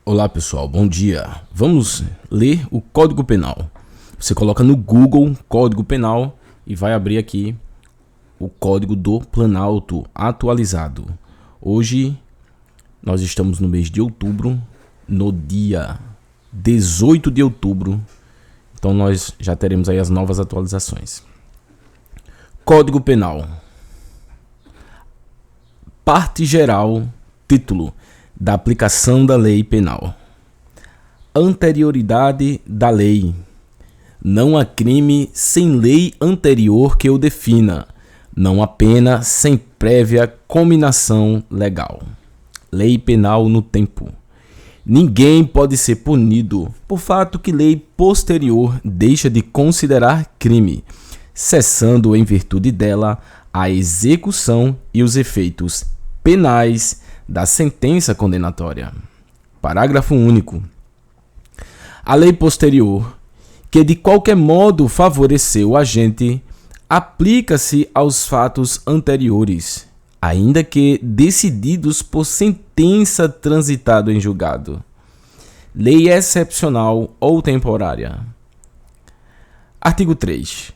Olá pessoal, bom dia. Vamos ler o Código Penal. Você coloca no Google Código Penal e vai abrir aqui o Código do Planalto atualizado. Hoje nós estamos no mês de outubro, no dia 18 de outubro. Então nós já teremos aí as novas atualizações. Código Penal. Parte geral, título da aplicação da lei penal. Anterioridade da lei. Não há crime sem lei anterior que o defina. Não há pena sem prévia cominação legal. Lei penal no tempo. Ninguém pode ser punido por fato que lei posterior deixa de considerar crime, cessando em virtude dela a execução e os efeitos penais da sentença condenatória. Parágrafo único. A lei posterior, que de qualquer modo favoreceu o agente, aplica-se aos fatos anteriores, ainda que decididos por sentença transitada em julgado. Lei excepcional ou temporária. Artigo 3.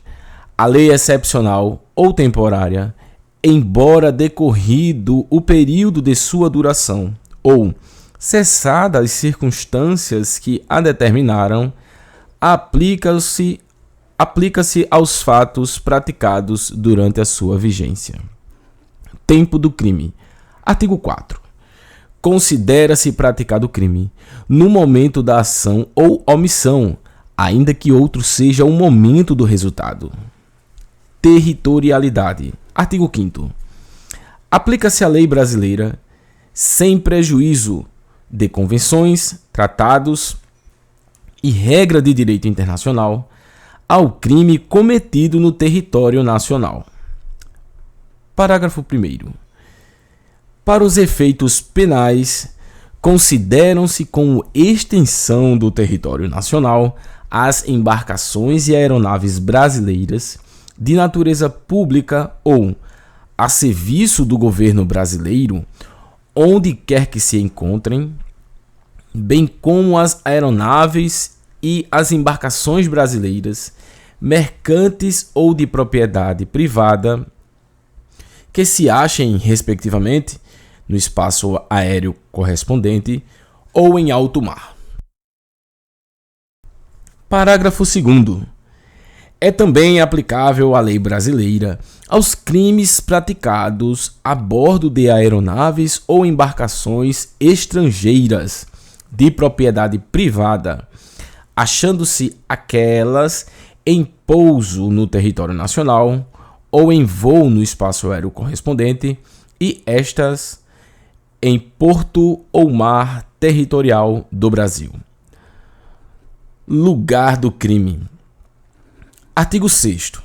A lei excepcional ou temporária, embora decorrido o período de sua duração ou cessadas as circunstâncias que a determinaram, aplica-se aos fatos praticados durante a sua vigência. Tempo do crime. Artigo 4. Considera-se praticado o crime no momento da ação ou omissão, ainda que outro seja o momento do resultado. Territorialidade. Artigo 5º. Aplica-se a lei brasileira sem prejuízo de convenções, tratados e regra de direito internacional ao crime cometido no território nacional. Parágrafo 1º. Para os efeitos penais, consideram-se como extensão do território nacional as embarcações e aeronaves brasileiras de natureza pública ou a serviço do governo brasileiro, onde quer que se encontrem, bem como as aeronaves e as embarcações brasileiras, mercantes ou de propriedade privada, que se achem, respectivamente, no espaço aéreo correspondente ou em alto mar. Parágrafo 2º. É também aplicável a lei brasileira aos crimes praticados a bordo de aeronaves ou embarcações estrangeiras de propriedade privada, achando-se aquelas em pouso no território nacional ou em voo no espaço aéreo correspondente e estas em porto ou mar territorial do Brasil. Lugar do crime. Artigo 6º.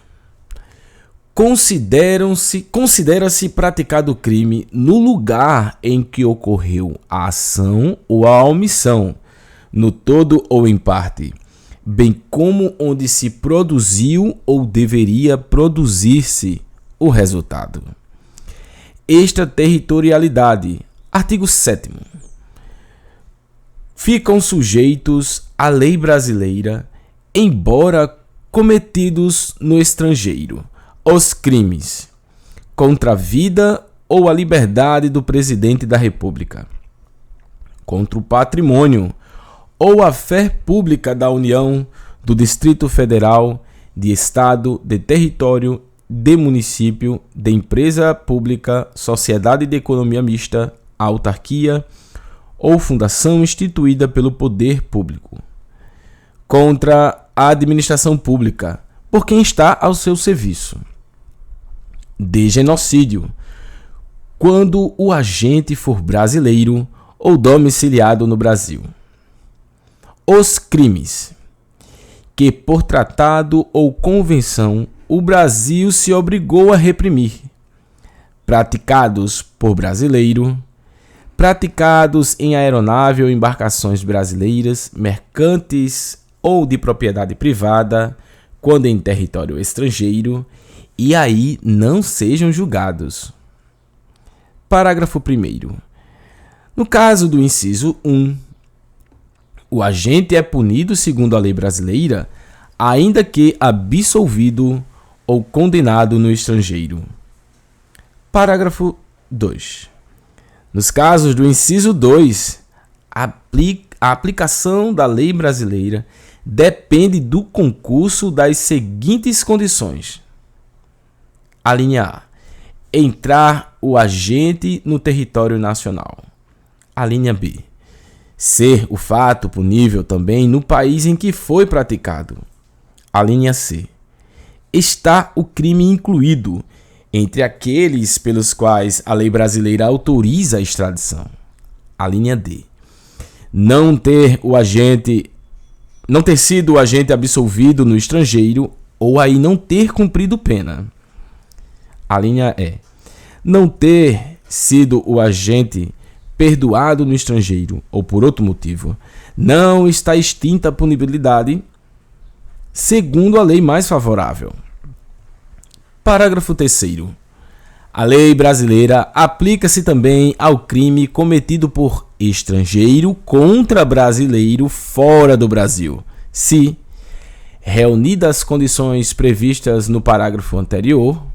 Considera-se praticado o crime no lugar em que ocorreu a ação ou a omissão, no todo ou em parte, bem como onde se produziu ou deveria produzir-se o resultado. Extraterritorialidade. Artigo 7º. Ficam sujeitos à lei brasileira, embora cometidos no estrangeiro, os crimes contra a vida ou a liberdade do presidente da República, contra o patrimônio ou a fé pública da União, do Distrito Federal, de Estado, de território, de município, de empresa pública, sociedade de economia mista, autarquia ou fundação instituída pelo poder público, contra a administração pública, por quem está ao seu serviço. De genocídio, quando o agente for brasileiro ou domiciliado no Brasil. Os crimes que, por tratado ou convenção, o Brasil se obrigou a reprimir, praticados por brasileiro, praticados em aeronave ou embarcações brasileiras, mercantes ou de propriedade privada, quando em território estrangeiro, e aí não sejam julgados. Parágrafo 1º. No caso do inciso 1, O agente é punido segundo a lei brasileira, ainda que absolvido ou condenado no estrangeiro. Parágrafo 2. Nos casos do inciso 2, a aplicação da lei brasileira depende do concurso das seguintes condições. A linha A. Entrar o agente no território nacional. A linha B. Ser o fato punível também no país em que foi praticado. A linha C. Está o crime incluído entre aqueles pelos quais a lei brasileira autoriza a extradição. A linha D. Não ter sido o agente absolvido no estrangeiro ou aí não ter cumprido pena. A linha E. Não ter sido o agente perdoado no estrangeiro ou por outro motivo. Não está extinta a punibilidade segundo a lei mais favorável. Parágrafo 3º. A lei brasileira aplica-se também ao crime cometido por estrangeiro contra brasileiro fora do Brasil, se, reunidas as condições previstas no parágrafo anterior,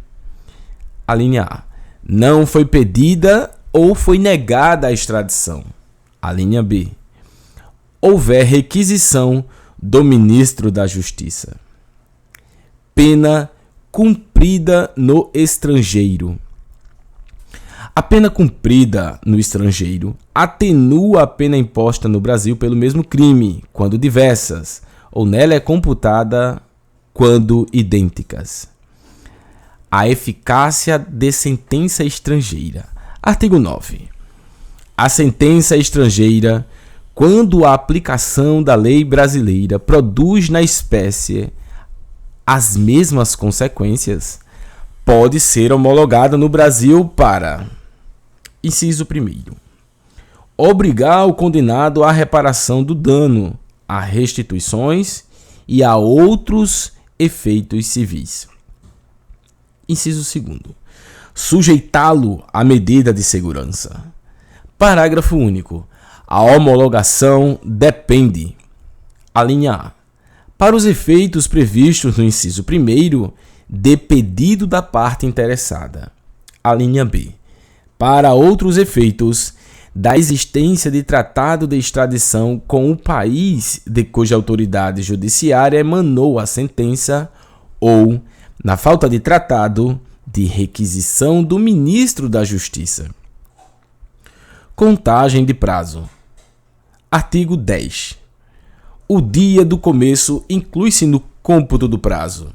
a linha A, não foi pedida ou foi negada a extradição. A linha B, houver requisição do ministro da Justiça. Pena cumprida no estrangeiro. A pena cumprida no estrangeiro atenua a pena imposta no Brasil pelo mesmo crime, quando diversas, ou nela é computada quando idênticas. A eficácia de sentença estrangeira. Artigo 9. A sentença estrangeira, quando a aplicação da lei brasileira produz na espécie as mesmas consequências, pode ser homologada no Brasil para: inciso 1º, obrigar o condenado à reparação do dano, a restituições e a outros efeitos civis. Inciso 2º, sujeitá-lo à medida de segurança. Parágrafo único. A homologação depende. A linha A. Para os efeitos previstos no inciso 1º, de pedido da parte interessada. A linha B. Para outros efeitos, da existência de tratado de extradição com o país de cuja autoridade judiciária emanou a sentença ou, na falta de tratado, de requisição do ministro da Justiça. Contagem de prazo. Artigo 10. O dia do começo inclui-se no cômputo do prazo.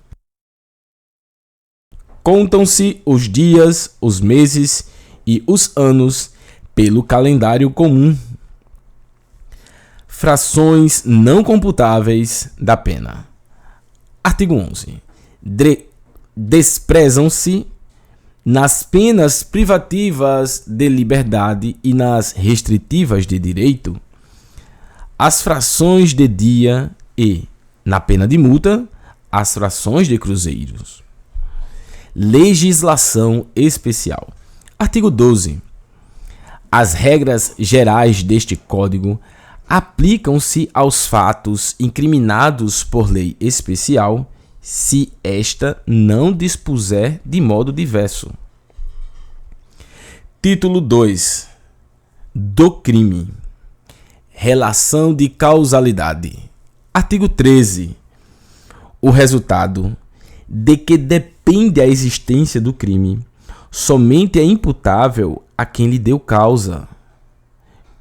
Contam-se os dias, os meses e os anos pelo calendário comum. Frações não computáveis da pena. Artigo 11. Desprezam-se nas penas privativas de liberdade e nas restritivas de direito as frações de dia e, na pena de multa, as frações de cruzeiros. Legislação especial. Artigo 12. As regras gerais deste Código aplicam-se aos fatos incriminados por lei especial, se esta não dispuser de modo diverso. Título 2. Do crime. Relação de causalidade. Artigo 13. O resultado de que depende a existência do crime somente é imputável a quem lhe deu causa.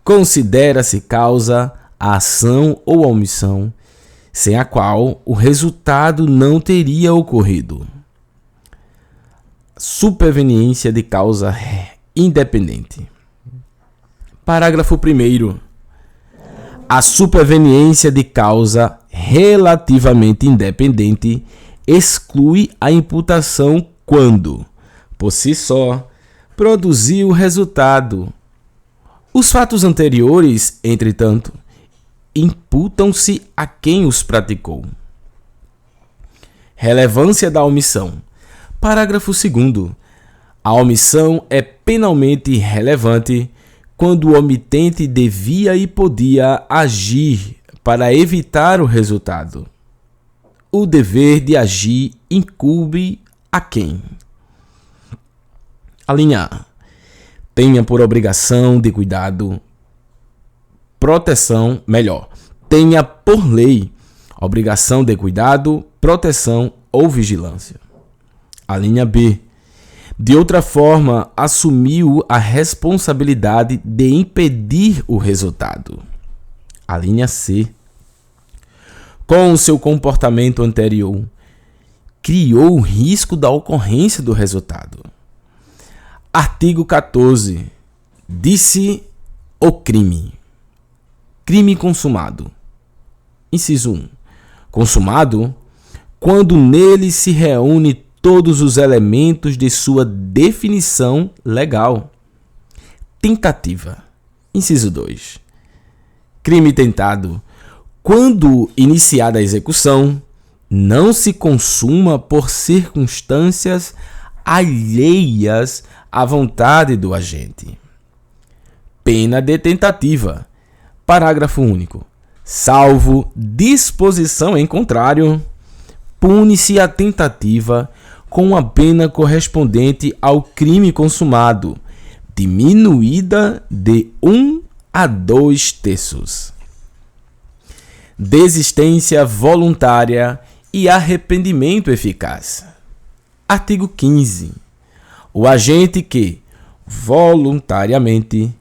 Considera-se causa a ação ou a omissão, sem a qual o resultado não teria ocorrido. Superveniência de causa independente. Parágrafo 1º. A superveniência de causa relativamente independente exclui a imputação quando, por si só, produziu o resultado. Os fatos anteriores, entretanto, imputam-se a quem os praticou. Relevância da omissão. Parágrafo 2º. A omissão é penalmente relevante quando o omitente devia e podia agir para evitar o resultado. O dever de agir incumbe a quem? A linha A. Tenha por obrigação de cuidado, proteção, tenha por lei obrigação de cuidado, proteção ou vigilância. A linha B. De outra forma, assumiu a responsabilidade de impedir o resultado. A linha C. Com o seu comportamento anterior, criou o risco da ocorrência do resultado. Artigo 14. Disse o crime. Crime consumado. Inciso 1. Consumado quando nele se reúne todos os elementos de sua definição legal. Tentativa. Inciso 2. Crime tentado quando iniciada a execução não se consuma por circunstâncias alheias à vontade do agente. Pena de tentativa. Parágrafo único. Salvo disposição em contrário, pune-se a tentativa com a pena correspondente ao crime consumado, diminuída de 1 a 2/3. Desistência voluntária e arrependimento eficaz. Artigo 15. O agente que, voluntariamente,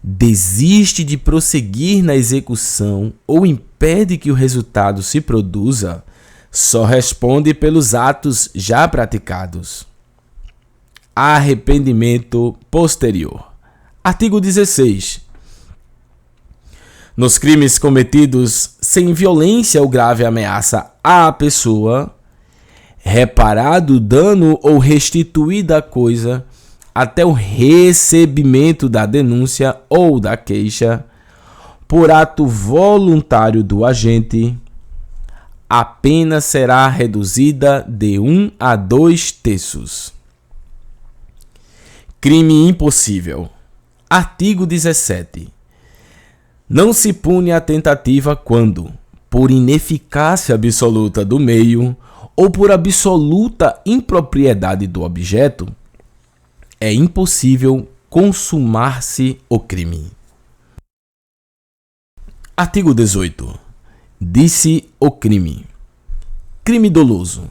desiste de prosseguir na execução ou impede que o resultado se produza, só responde pelos atos já praticados. Arrependimento posterior. Artigo 16. Nos crimes cometidos sem violência ou grave ameaça à pessoa, reparado o dano ou restituída a coisa até o recebimento da denúncia ou da queixa, por ato voluntário do agente, a pena será reduzida de 1 a 2/3. Crime impossível. Artigo 17. Não se pune a tentativa quando, por ineficácia absoluta do meio ou por absoluta impropriedade do objeto, é impossível consumar-se o crime. Artigo 18. Disse o crime. Crime doloso.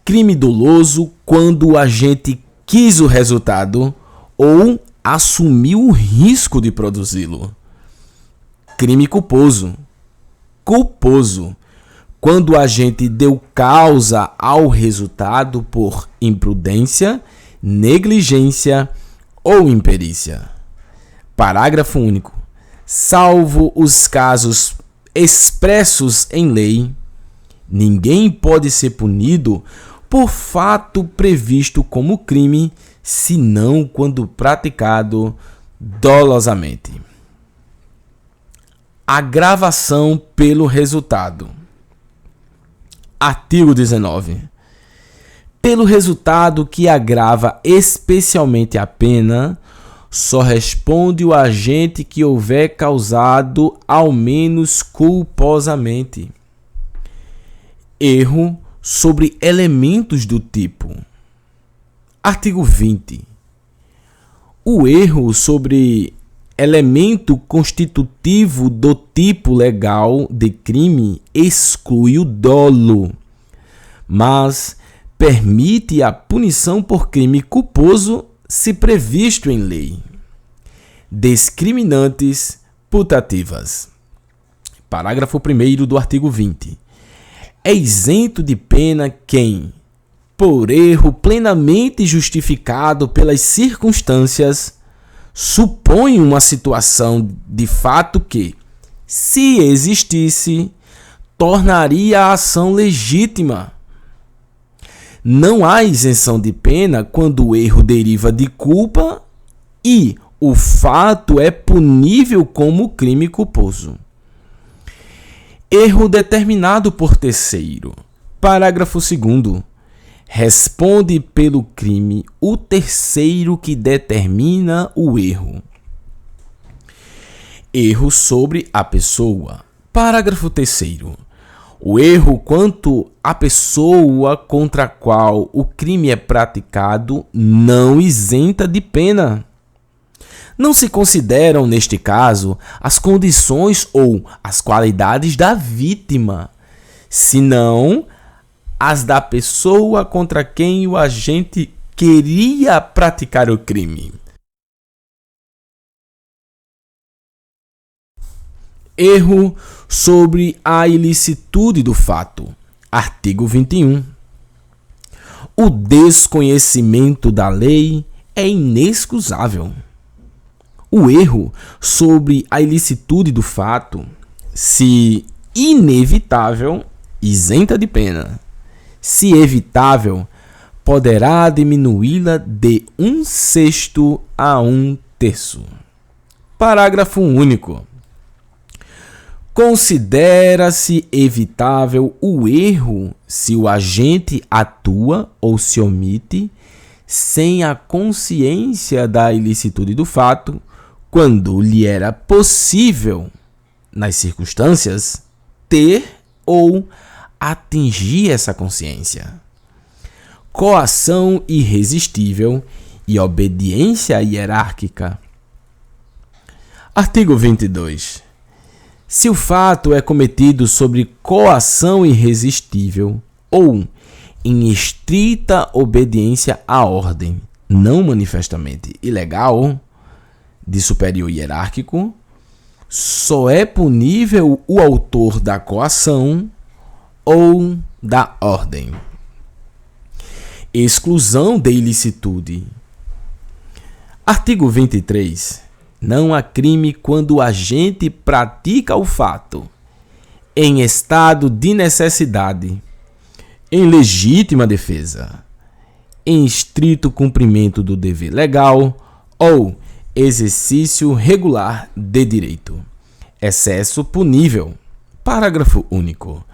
Crime doloso quando o agente quis o resultado ou assumiu o risco de produzi-lo. Crime culposo. Culposo quando o agente deu causa ao resultado por imprudência, negligência ou imperícia. Parágrafo único. Salvo os casos expressos em lei, ninguém pode ser punido por fato previsto como crime, senão quando praticado dolosamente. Agravação pelo resultado. Artigo 19. Pelo resultado que agrava especialmente a pena, só responde o agente que houver causado ao menos culposamente erro sobre elementos do tipo. Artigo 20. O erro sobre elemento constitutivo do tipo legal de crime exclui o dolo, mas permite a punição por crime culposo se previsto em lei. Discriminantes putativas. Parágrafo 1º do artigo 20. É isento de pena quem, por erro plenamente justificado pelas circunstâncias, supõe uma situação de fato que, se existisse, tornaria a ação legítima. Não há isenção de pena quando o erro deriva de culpa e o fato é punível como crime culposo. Erro determinado por terceiro. Parágrafo 2º. Responde pelo crime o terceiro que determina o erro. Erro sobre a pessoa. Parágrafo 3º. O erro quanto à pessoa contra a qual o crime é praticado não isenta de pena. Não se consideram, neste caso, as condições ou as qualidades da vítima, senão as da pessoa contra quem o agente queria praticar o crime. Erro sobre a ilicitude do fato. Artigo 21. O desconhecimento da lei é inexcusável. O erro sobre a ilicitude do fato, se inevitável, isenta de pena. Se evitável, poderá diminuí-la de 1/6 a 1/3. Parágrafo único. Considera-se evitável o erro se o agente atua ou se omite sem a consciência da ilicitude do fato, quando lhe era possível, nas circunstâncias, ter ou atingir essa consciência. Coação irresistível e obediência hierárquica. Artigo 22. Se o fato é cometido sobre coação irresistível ou em estrita obediência à ordem, não manifestamente ilegal, de superior hierárquico, só é punível o autor da coação ou da ordem. Exclusão de ilicitude. Artigo 23. Não há crime quando o agente pratica o fato em estado de necessidade, em legítima defesa, em estrito cumprimento do dever legal ou exercício regular de direito. Excesso punível. Parágrafo único.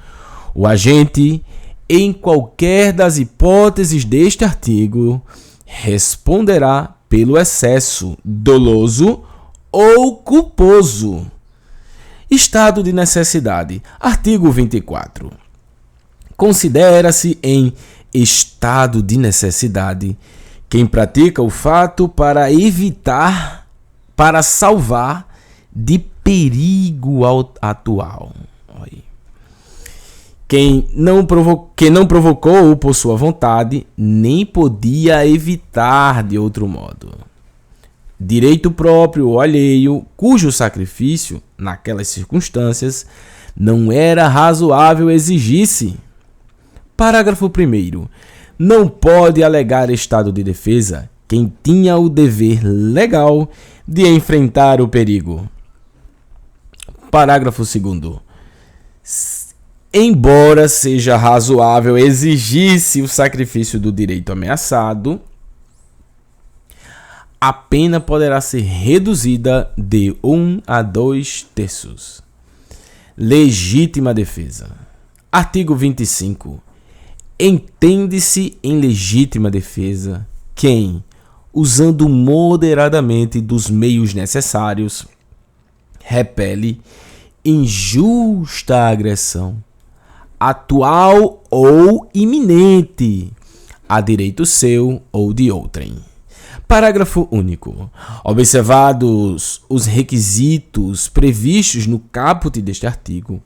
O agente, em qualquer das hipóteses deste artigo, responderá pelo excesso doloso ou culposo. Estado de necessidade. Artigo 24. Considera-se em estado de necessidade quem pratica o fato para evitar, para salvar de perigo atual. Quem não provocou por sua vontade, nem podia evitar de outro modo. Direito próprio ou alheio, cujo sacrifício, naquelas circunstâncias, não era razoável exigir-se. Parágrafo 1º. Não pode alegar estado de defesa quem tinha o dever legal de enfrentar o perigo. Parágrafo 2º. Embora seja razoável exigir-se o sacrifício do direito ameaçado, a pena poderá ser reduzida de 1 a 2/3. Legítima defesa. Artigo 25. Entende-se em legítima defesa quem, usando moderadamente dos meios necessários, repele injusta agressão, atual ou iminente, a direito seu ou de outrem. Parágrafo único. Observados os requisitos previstos no caput deste artigo,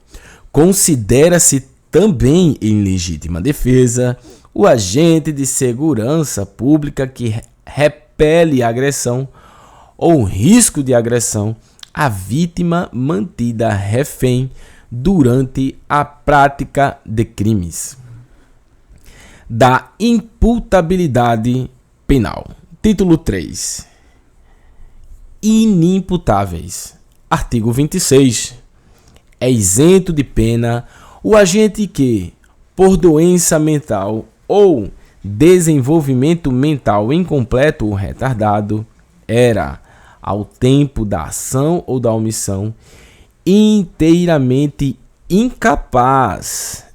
considera-se também em legítima defesa o agente de segurança pública que repele agressão ou risco de agressão à vítima mantida refém durante a prática de crimes. Da imputabilidade penal. Título 3. Inimputáveis. Artigo 26. É isento de pena o agente que, por doença mental ou desenvolvimento mental incompleto ou retardado, era, ao tempo da ação ou da omissão, inteiramente incapaz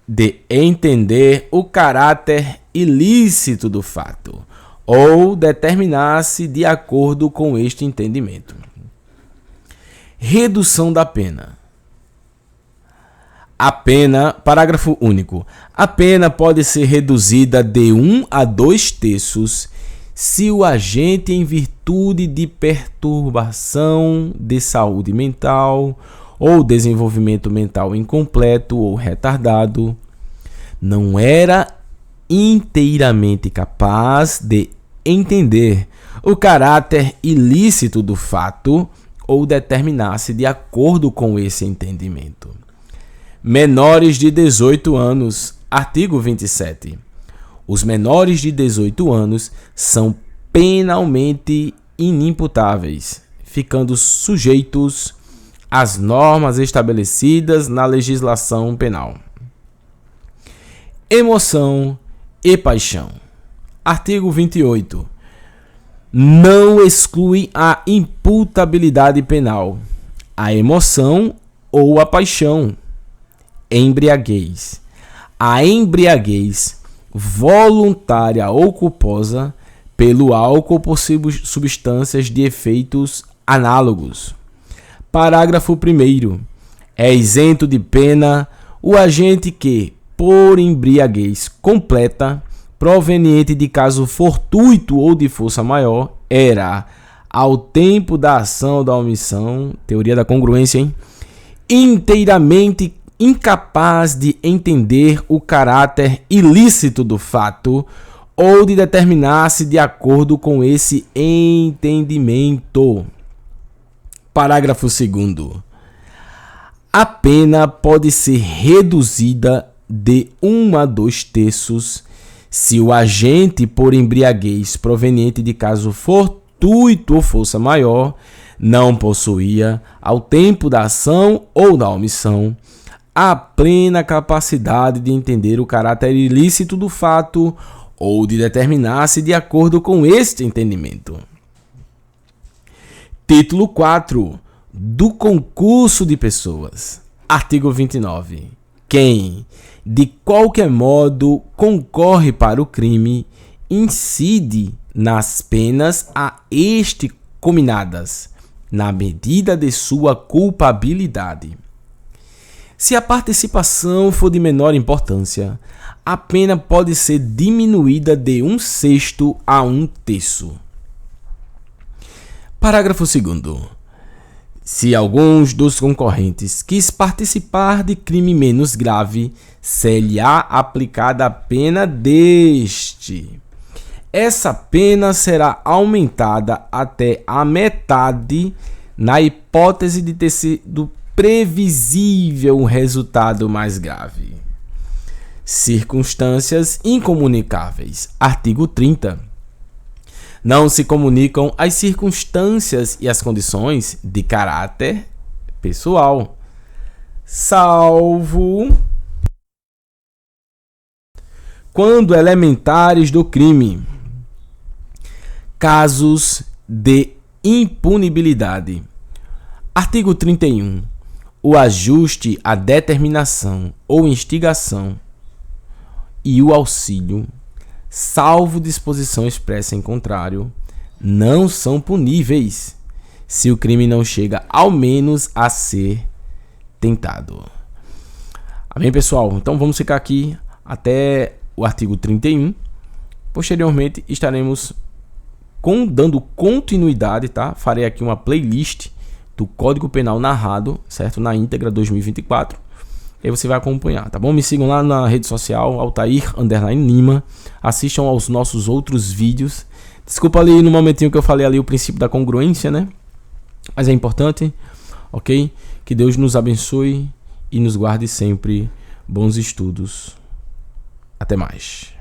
de entender o caráter ilícito do fato ou determinar-se de acordo com este entendimento. Redução da pena. A pena, parágrafo único. A pena pode ser reduzida de 1 a 2 terços se o agente, em virtude de perturbação de saúde mental ou desenvolvimento mental incompleto ou retardado, não era inteiramente capaz de entender o caráter ilícito do fato ou determinar-se de acordo com esse entendimento. Menores de 18 anos, artigo 27. Os menores de 18 anos são penalmente inimputáveis, ficando sujeitos às normas estabelecidas na legislação penal. Emoção e paixão. Artigo 28. Não exclui a imputabilidade penal a emoção ou a paixão. Embriaguez. A embriaguez voluntária ou culposa pelo álcool por substâncias de efeitos análogos. Parágrafo 1º. É isento de pena o agente que, por embriaguez completa, proveniente de caso fortuito ou de força maior, era, ao tempo da ação ou da omissão, teoria da congruência, inteiramente incapaz de entender o caráter ilícito do fato ou de determinar-se de acordo com esse entendimento. Parágrafo 2º. A pena pode ser reduzida de 1 a 2 terços se o agente, por embriaguez proveniente de caso fortuito ou força maior, não possuía, ao tempo da ação ou da omissão, a plena capacidade de entender o caráter ilícito do fato ou de determinar-se de acordo com este entendimento. Título 4. Do concurso de pessoas. Artigo 29. Quem, de qualquer modo, concorre para o crime, incide nas penas a este cominadas, na medida de sua culpabilidade. Se a participação for de menor importância, a pena pode ser diminuída de 1/6 a 1/3. Parágrafo 2º. Se alguns dos concorrentes quis participar de crime menos grave, ser-lhe-á aplicada a pena deste. Essa pena será aumentada até a metade na hipótese de ter sido previsível um resultado mais grave. Circunstâncias incomunicáveis. Artigo 30. Não se comunicam as circunstâncias e as condições de caráter pessoal, salvo quando elementares do crime. Casos de impunibilidade. Artigo 31. O ajuste, a determinação ou instigação e o auxílio, salvo disposição expressa em contrário, não são puníveis se o crime não chega ao menos a ser tentado. Amém, pessoal? Então vamos ficar aqui até o artigo 31. Posteriormente estaremos dando continuidade, tá? Farei aqui uma playlist do Código Penal narrado, certo? Na íntegra 2024. E aí você vai acompanhar, tá bom? Me sigam lá na rede social, Altair_Lima. Assistam aos nossos outros vídeos. Desculpa ali no momentinho que eu falei ali o princípio da congruência, né? Mas é importante, ok? Que Deus nos abençoe e nos guarde sempre. Bons estudos. Até mais.